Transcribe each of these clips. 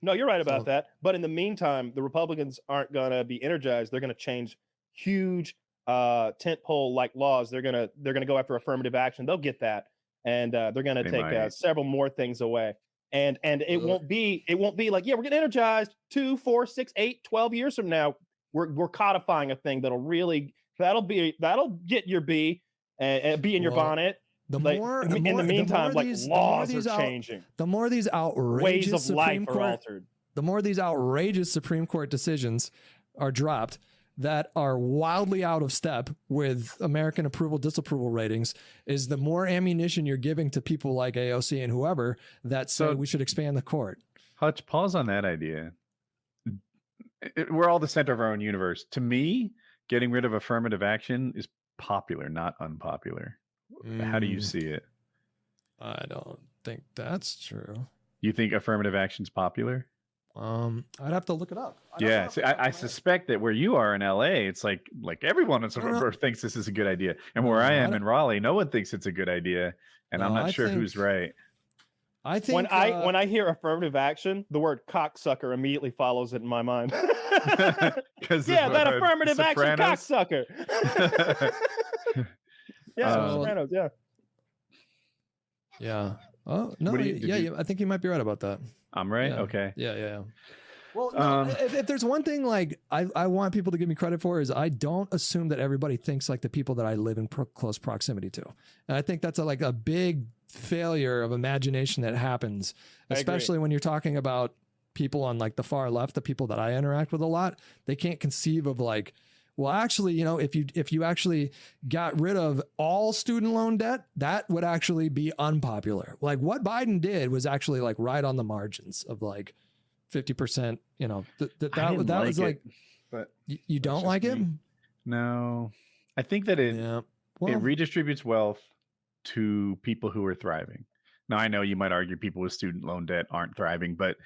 No, you're right about that. But in the meantime, the Republicans aren't going to be energized. They're going to change huge tentpole like laws. They're going to go after affirmative action. They'll get that, and they're going to take several more things away. And it won't be like, yeah, we're getting energized 2, 4, 6, 8, 12 years from now. We're codifying a thing that'll get your bee and be in your bonnet. In the meantime, laws are changing. The more these outrageous ways of life are altered. The more these outrageous Supreme Court decisions are dropped that are wildly out of step with American approval disapproval ratings, is the more ammunition you're giving to people like AOC and whoever that say we should expand the court. Hutch, pause on that idea. We're all the center of our own universe. To me, getting rid of affirmative action is popular, not unpopular. How do you see it? I don't think that's true. You think affirmative action's popular? I'd have to look it up. I suspect that where you are in LA, it's like everyone thinks this is a good idea. And where I am in Raleigh, no one thinks it's a good idea. And I'm not sure who's right. I think when I hear affirmative action, the word cocksucker immediately follows it in my mind. That affirmative action cocksucker. Sopranos, yeah. Oh no, I think you might be right about that. I'm right. Yeah. Okay. Yeah. Well, no, if there's one thing like I want people to give me credit for is I don't assume that everybody thinks like the people that I live in close proximity to, and I think that's a big failure of imagination that happens, especially when you're talking about people on like the far left, the people that I interact with a lot. They can't conceive of like, well, actually, if you actually got rid of all student loan debt, that would actually be unpopular. Like what Biden did was actually like right on the margins of like 50%. That was like, but you don't like it? No, I think that it redistributes wealth to people who are thriving. Now, I know you might argue people with student loan debt aren't thriving, but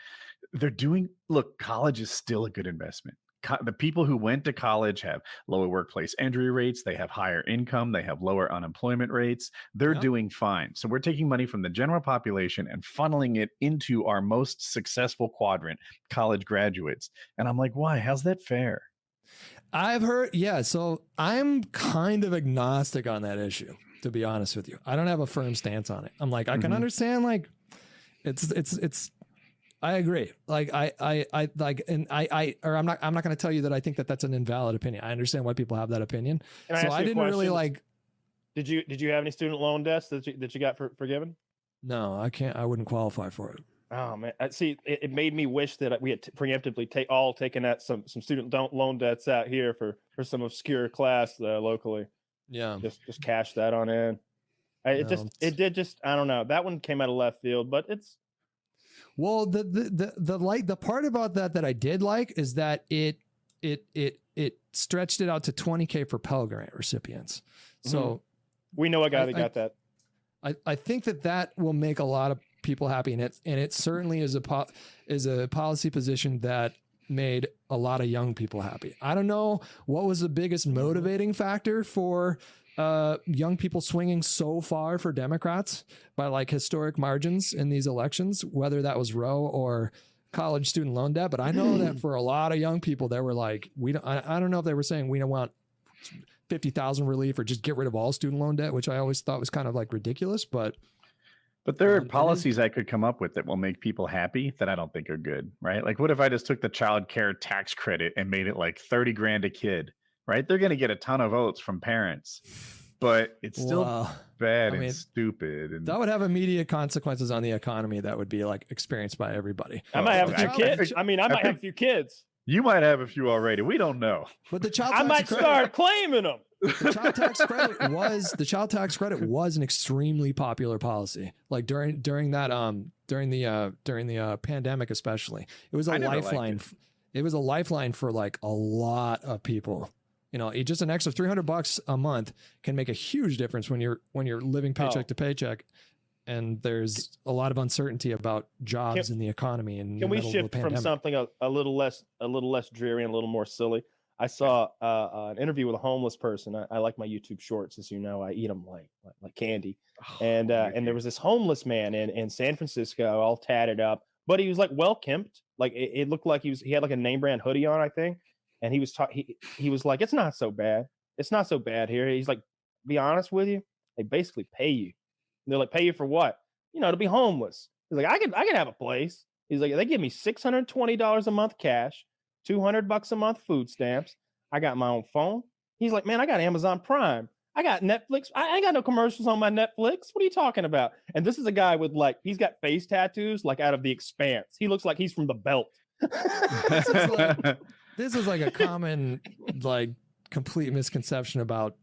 college is still a good investment. The people who went to college have lower workplace injury rates. They have higher income. They have lower unemployment rates. They're doing fine. So we're taking money from the general population and funneling it into our most successful quadrant, college graduates. And I'm like, why? How's that fair? I've heard, so I'm kind of agnostic on that issue, to be honest with you. I don't have a firm stance on it. I'm like, I can understand like it's I agree. Like I'm not going to tell you that I think that that's an invalid opinion. I understand why people have that opinion. So I didn't really like. Did you have any student loan debts that you got forgiven? No, I can't. I wouldn't qualify for it. Oh man, it made me wish that we had preemptively taken out some student loan debts out here for some obscure class locally. Yeah, just cash that on in. I don't know. That one came out of left field, but it's. Well, the part about that I did like is that it stretched it out to $20,000 for Pell Grant recipients. So we know a guy that got that. I think that will make a lot of people happy, and it certainly is a policy position that made a lot of young people happy. I don't know what was the biggest motivating factor for young people swinging so far for Democrats by like historic margins in these elections, whether that was Roe or college student loan debt. But I know that for a lot of young people, they were like, I don't know if they were saying we don't want 50,000 relief or just get rid of all student loan debt, which I always thought was kind of like ridiculous, but there are policies I could come up with that will make people happy that I don't think are good, right? Like what if I just took the child care tax credit and made it like 30 grand a kid? Right? They're going to get a ton of votes from parents, but it's still bad and stupid. And that would have immediate consequences on the economy that would be like experienced by everybody. I might have a few kids. I might have a few kids. You might have a few already. We don't know. But the child tax I might start claiming them. The child tax credit was an extremely popular policy. Like during the pandemic, especially, it was a lifeline. It was a lifeline for like a lot of people. Just an extra $300 a month can make a huge difference when you're living paycheck to paycheck, and there's a lot of uncertainty about jobs in the economy. And can we shift from something a little less dreary and a little more silly? I saw an interview with a homeless person. I like my YouTube shorts, as you know. I eat them like candy. And there was this homeless man in San Francisco, all tatted up, but he was like well kempt. Like it looked like he had like a name brand hoodie on, I think. And he was he was like, it's not so bad. It's not so bad here. He's like, be honest with you, they basically pay you. And they're like, pay you for what? You know, to be homeless. He's like, I could have a place. He's like, they give me $620 a month cash, $200 a month food stamps. I got my own phone. He's like, man, I got Amazon Prime. I got Netflix. I ain't got no commercials on my Netflix. What are you talking about? And this is a guy with like, he's got face tattoos like out of The Expanse. He looks like he's from The Belt. This is like a common, like, complete misconception about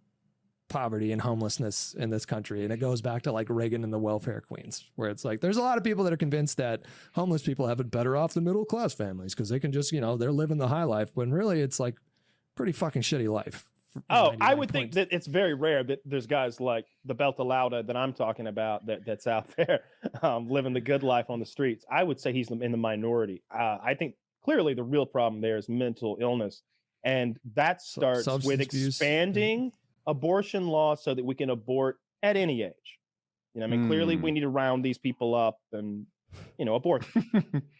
poverty and homelessness in this country. And it goes back to like Reagan and the welfare queens, where it's like, there's a lot of people that are convinced that homeless people have it better off than middle class families because they can just, you know, they're living the high life, when really it's like pretty fucking shitty life. Oh, I would think that it's very rare that there's guys like the Beltalauda that I'm talking about that's out there living the good life on the streets. I would say he's in the minority. I think clearly the real problem there is mental illness. And that starts with expanding abortion laws so that we can abort at any age. You know, I mean, clearly we need to round these people up and, you know, abort.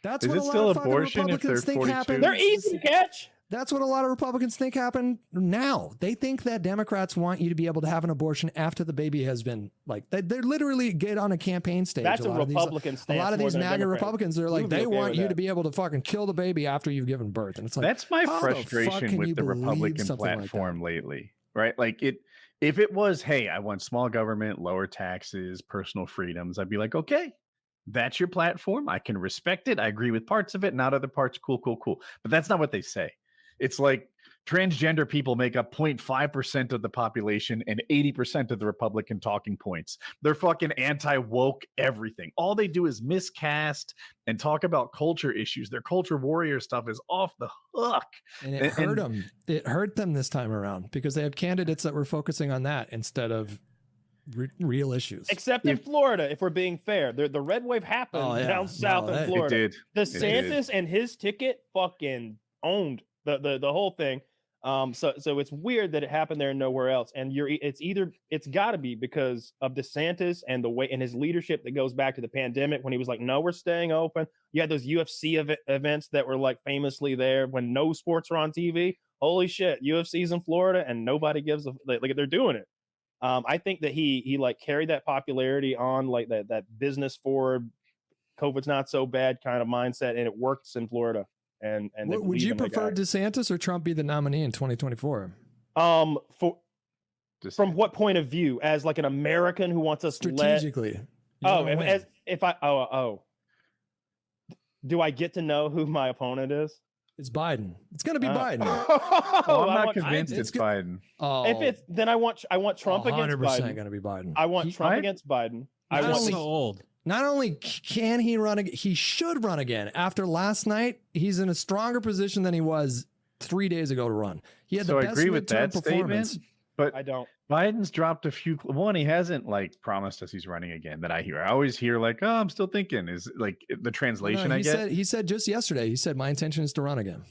That's is what it still abortion if they're 42? They're easy to catch. That's what a lot of Republicans think happened now. They think that Democrats want you to be able to have an abortion after the baby has been like, they literally get on a campaign stage. That's a Republican stance. A lot of these MAGA Republicans are like, they want you to be able to fucking kill the baby after you've given birth. And it's like, that's my frustration with the Republican platform lately, right? Like if it was, hey, I want small government, lower taxes, personal freedoms, I'd be like, okay, that's your platform. I can respect it. I agree with parts of it, not other parts. Cool. But that's not what they say. It's like transgender people make up 0.5% of the population and 80% of the Republican talking points. They're fucking anti-woke everything. All they do is miscast and talk about culture issues. Their culture warrior stuff is off the hook. And it hurt them. It hurt them this time around because they had candidates that were focusing on that instead of real issues. Except in Florida, if we're being fair. The red wave happened down south in Florida. It did. DeSantis and his ticket fucking owned the whole thing. So it's weird that it happened there and nowhere else. And it's got to be because of DeSantis and the way and his leadership that goes back to the pandemic when he was like, no, we're staying open. You had those UFC events that were like famously there when no sports are on TV. Holy shit, UFC's in Florida and nobody gives a like they're doing it. I think that he like carried that popularity on like that business forward, COVID's not so bad kind of mindset, and it works in Florida. And would you prefer DeSantis or Trump be the nominee in 2024? From what point of view? As like an American who wants us strategically. Do I get to know who my opponent is? It's Biden. It's going to be Biden. I'm not convinced it's Biden. If it's then I want Trump against Biden. 100% going to be Biden. I want Trump against Biden. So old. Not only can he run again, he should run again. After last night, he's in a stronger position than he was 3 days ago to run. He had the best midterm performance. But I don't. Biden's dropped a few. One, he hasn't like promised us he's running again that I hear. I always hear like, oh, I'm still thinking is like the translation I get. He said just yesterday, he said, my intention is to run again.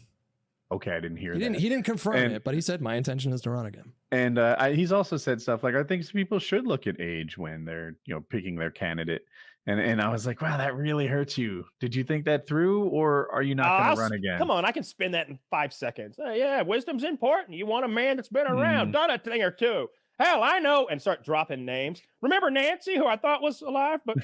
Okay, I didn't hear that. He didn't confirm it, but he said, my intention is to run again. And he's also said stuff like, I think people should look at age when they're, picking their candidate. And I was like, wow, that really hurts you. Did you think that through, or are you not going to run again? Come on, I can spin that in 5 seconds. Yeah, wisdom's important. You want a man that's been around, done a thing or two. Hell, I know, and start dropping names. Remember Nancy, who I thought was alive, but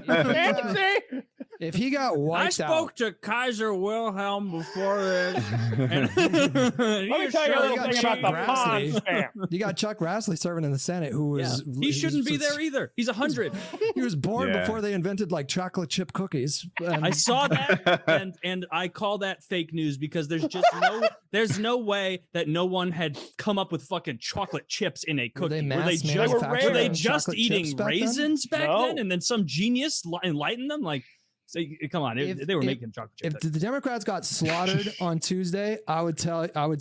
Nancy. If he got wiped out, I spoke to Kaiser Wilhelm before this. Let me tell you a little thing about the pond spam. You got Chuck Grassley serving in the Senate, who was he shouldn't be there either. He's 100. He was born before they invented like chocolate chip cookies. I saw that, and I call that fake news because there's no way that no one had come up with fucking chocolate chips in a cookie. Were they just eating raisins back then, and then some genius enlightened them? Like, so, come on, they were making chocolate chips. If the Democrats got slaughtered on Tuesday, I would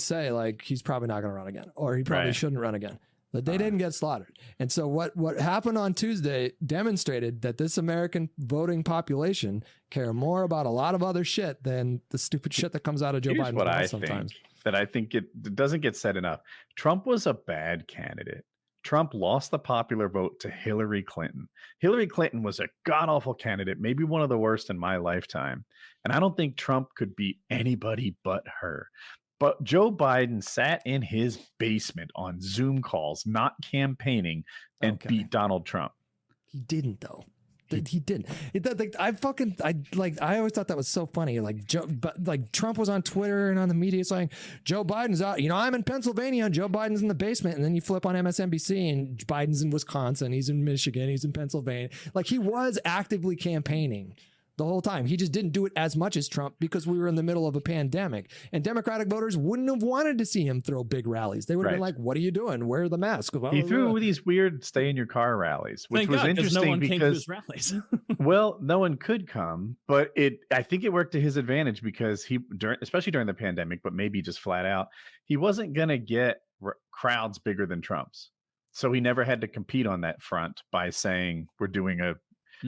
say like he's probably not going to run again, or he probably shouldn't run again. But they didn't get slaughtered, and so what happened on Tuesday demonstrated that this American voting population care more about a lot of other shit than the stupid shit that comes out of Joe Biden's mouth sometimes. I think it doesn't get said enough. Trump was a bad candidate. Trump lost the popular vote to Hillary Clinton. Hillary Clinton was a god-awful candidate, maybe one of the worst in my lifetime. And I don't think Trump could beat anybody but her. But Joe Biden sat in his basement on Zoom calls, not campaigning, and beat Donald Trump. He didn't, though. He didn't. I always thought that was so funny. Like Trump was on Twitter and on the media saying Joe Biden's out. You know, I'm in Pennsylvania and Joe Biden's in the basement. And then you flip on MSNBC and Biden's in Wisconsin. He's in Michigan. He's in Pennsylvania. Like he was actively campaigning the whole time. He just didn't do it as much as Trump because we were in the middle of a pandemic, and Democratic voters wouldn't have wanted to see him throw big rallies. They would have been like, what are you doing? Wear the mask. He threw these weird stay in your car rallies, which was interesting no one because came to his rallies. well, no one could come, but I think it worked to his advantage because especially during the pandemic, but maybe just flat out, he wasn't going to get crowds bigger than Trump's. So he never had to compete on that front by saying, we're doing a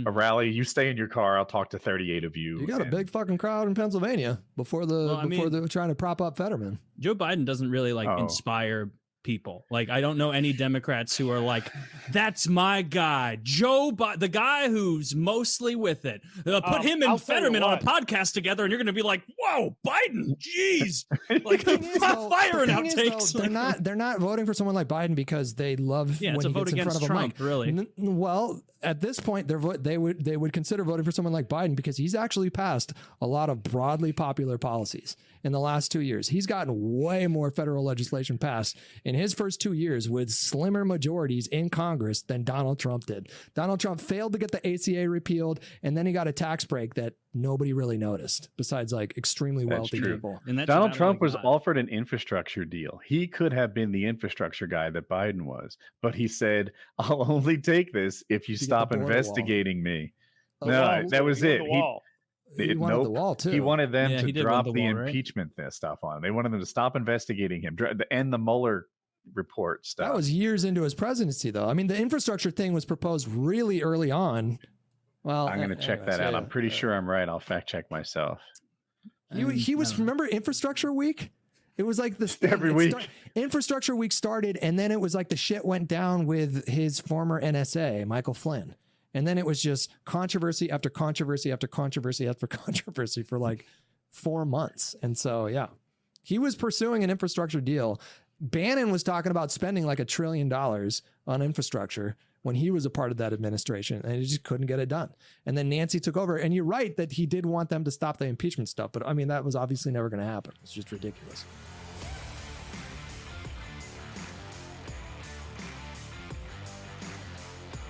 rally, you stay in your car, I'll talk to 38 of you. You got a big fucking crowd in Pennsylvania before they were trying to prop up Fetterman. Joe Biden doesn't really inspire people. Like, I don't know any Democrats who are like, that's my guy, Joe Biden, the guy who's mostly with it. Put him and Fetterman on a podcast together, and you're going to be like, whoa, Biden, jeez. Like, fire and outtakes. They're not voting for someone like Biden because they love when he gets in front of a mic. Really? Well, at this point, they would consider voting for someone like Biden because he's actually passed a lot of broadly popular policies in the last 2 years. He's gotten way more federal legislation passed in his first 2 years with slimmer majorities in Congress than Donald Trump did. Donald Trump failed to get the ACA repealed, and then he got a tax break that nobody really noticed besides like extremely wealthy people. And Donald Trump was offered an infrastructure deal. He could have been the infrastructure guy that Biden was, but he said, I'll only take this if you stop investigating me. That was it. He wanted the wall too. He wanted them to drop the impeachment stuff on him. They wanted them to stop investigating him, end the Mueller report stuff. That was years into his presidency, though. I mean, the infrastructure thing was proposed really early on. Well, I'm going to check that out. I'm pretty sure I'm right. I'll fact check myself. He was, remember Infrastructure Week? It was like this every week. Infrastructure Week started, and then it was like the shit went down with his former NSA, Michael Flynn. And then it was just controversy after controversy after controversy after controversy for like 4 months. And so, yeah, he was pursuing an infrastructure deal. Bannon was talking about spending like $1 trillion on infrastructure when he was a part of that administration, and he just couldn't get it done. And then Nancy took over, and you're right that he did want them to stop the impeachment stuff. But I mean, that was obviously never going to happen. It's just ridiculous.